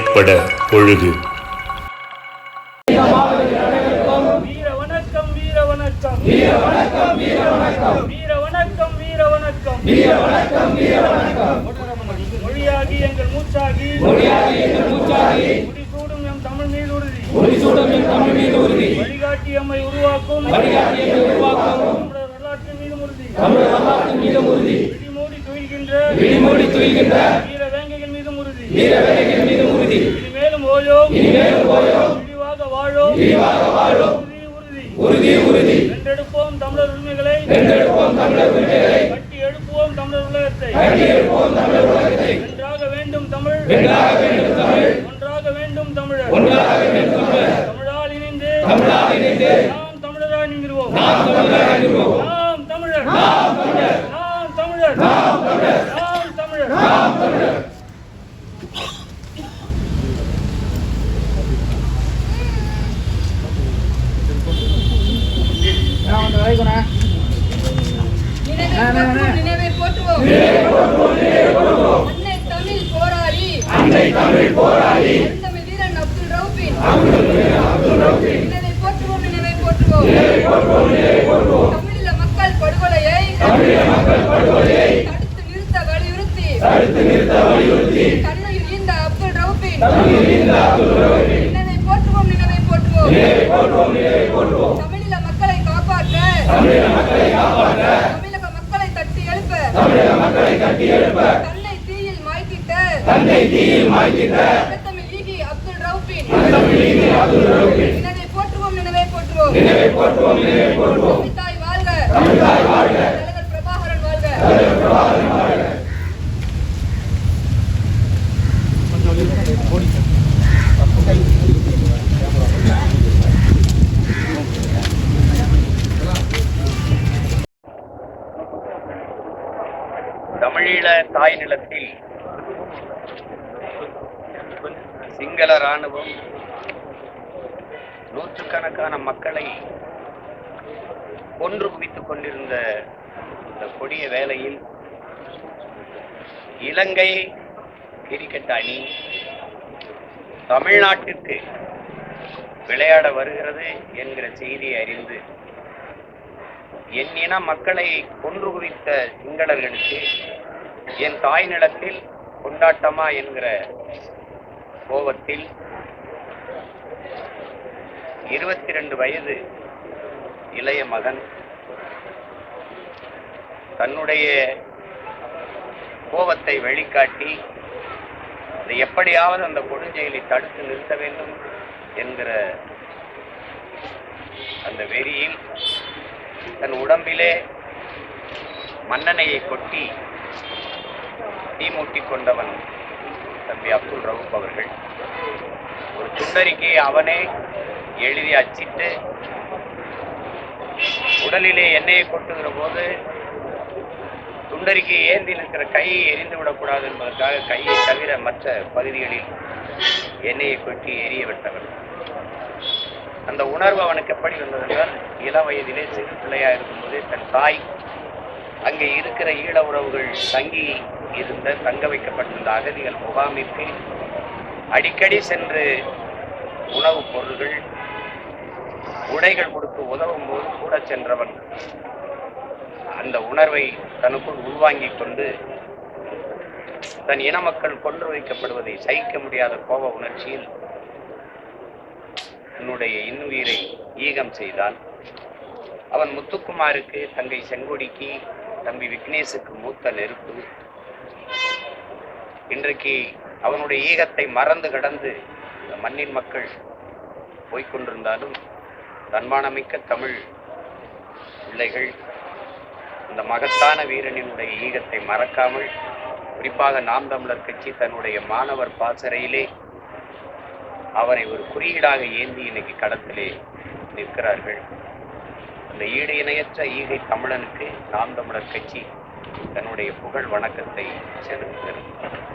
ஏற்பட பொழுது. மொழியாகி எங்கள் மூச்சாகி முடிசூடும் எம் தமிழ் மீது உறுதி வழிகாட்டி எம்மை உருவாக்கும் வரலாற்றின் மீதும் உறுதி விழிமூடி துயில்கின்ற வீர வேங்கைகள் மீதும் உறுதி இனிமேலும் ஓயோம் விரிவாக வாழோம் உறுதி வென்றெடுப்போம் தமிழர் உரிமைகளை கட்டி எழுப்புவோம் தமிழர் உலகத்தை வென்றாக வேண்டும் தமிழ் ஒன்றாக வேண்டும் தமிழர் தமிழால் இணைந்து நாம் தமிழராய் நிறுவோம் நாம் தமிழர் நினைவை போற்றுவோம் அன்னை தமிழ் போராளி தமிழ் வீரன் அப்துல் ரவுஃபின் நினைவை போற்றுவோம் தமிழீழ மக்கள் படுகொலையை தடுத்து நிறுத்த வலியுறுத்தி தன்னுயிர் ஈந்த அப்துல் ரவுஃபின் நினைவை போற்றுவோம் தமிழீழ மக்களை காப்பாற்ற தமிழக மக்களை தட்டி எழுப்ப தன்னை தீயில் மாய்த்திட்ட தமிழ் ஈகி அப்துல் ரவுஃபின் நினைவை போற்றுவோம் தாய் வாழ்க தலைவர் பிரபாகரன் வாழ்க. தமிழீழ தாய் நிலத்தில் சிங்கள இராணுவம் நூற்றுக்கணக்கான மக்களை கொன்று குவித்துக் கொண்டிருந்த இந்த கொடிய வேளையில் இலங்கை கிரிக்கெட் அணி தமிழ்நாட்டிற்கு விளையாட வருகிறது என்கிற செய்தியை அறிந்து என் இன மக்களை கொன்று குவித்த சிங்களர்களுக்கு என் தாய் நிலத்தில் கொண்டாட்டமா என்கிற கோபத்தில் 22 வயது இளைய மகன் தன்னுடைய கோபத்தை வெளிக்காட்டி அதை எப்படியாவது அந்த கொடுஞ்செயலை தடுத்து நிறுத்த வேண்டும் என்கிற அந்த வெறியில் தன் உடம்பிலே மண்ணெண்ணெயை கொட்டி தீமூட்டி கொண்டவன் தம்பி அப்துல் ரவுஃப் அவர்கள். ஒரு துண்டறிக்கையை அவனே எழுதி அச்சிட்டு உடலிலே எண்ணெயை கொட்டுகிற போது துண்டறிக்கையை ஏந்தி நிற்கிற கையை எரிந்து விடக்கூடாது என்பதற்காக கையை தவிர மற்ற பகுதிகளில் எண்ணெயை கொட்டி எரிய விட்டவன். அந்த உணர்வு அவனுக்கு எப்படி வந்ததென்றால் இளம் வயதிலே சிறு பிள்ளையா இருக்கும்போதே தன் தாய் அங்கே இருக்கிற ஈழ உறவுகள் தங்க வைக்கப்பட்டிருந்த அகதிகள் முகாமிற்கு அடிக்கடி சென்று உணவுப் பொருள்கள் உடைகள் கொடுத்து உதவும் போது கூட சென்றவன் அந்த உணர்வை தனக்குள் உள்வாங்கிக் கொண்டு தன் இன மக்கள் கொன்று வைக்கப்படுவதை சகிக்க முடியாத கோப உணர்ச்சியில் தன்னுடைய இன்னுயிரை ஈகம் செய்தான். அவன் முத்துக்குமாருக்கு, தங்கை செங்கொடிக்கு, தம்பி விக்னேஷுக்கு மூத்த நெருப்பு. இன்றைக்கு அவனுடைய ஈகத்தை மறந்து கடந்து மண்ணின் மக்கள் போய்கொண்டிருந்தாலும் தன்மானமிக்க தமிழ் பிள்ளைகள் இந்த மகத்தான வீரனினுடைய ஈகத்தை மறக்காமல், குறிப்பாக நாம் தமிழர் கட்சி தன்னுடைய மாணவர் பாசறையிலே அவனை ஒரு குறியீடாக ஏந்தி இன்னைக்கு களத்திலே நிற்கிறார்கள். அந்த ஈடு இணையற்ற ஈகை தமிழனுக்கு நாம் தமிழர் கட்சி தன்னுடைய புகழ் வணக்கத்தை செலுத்துகிறது.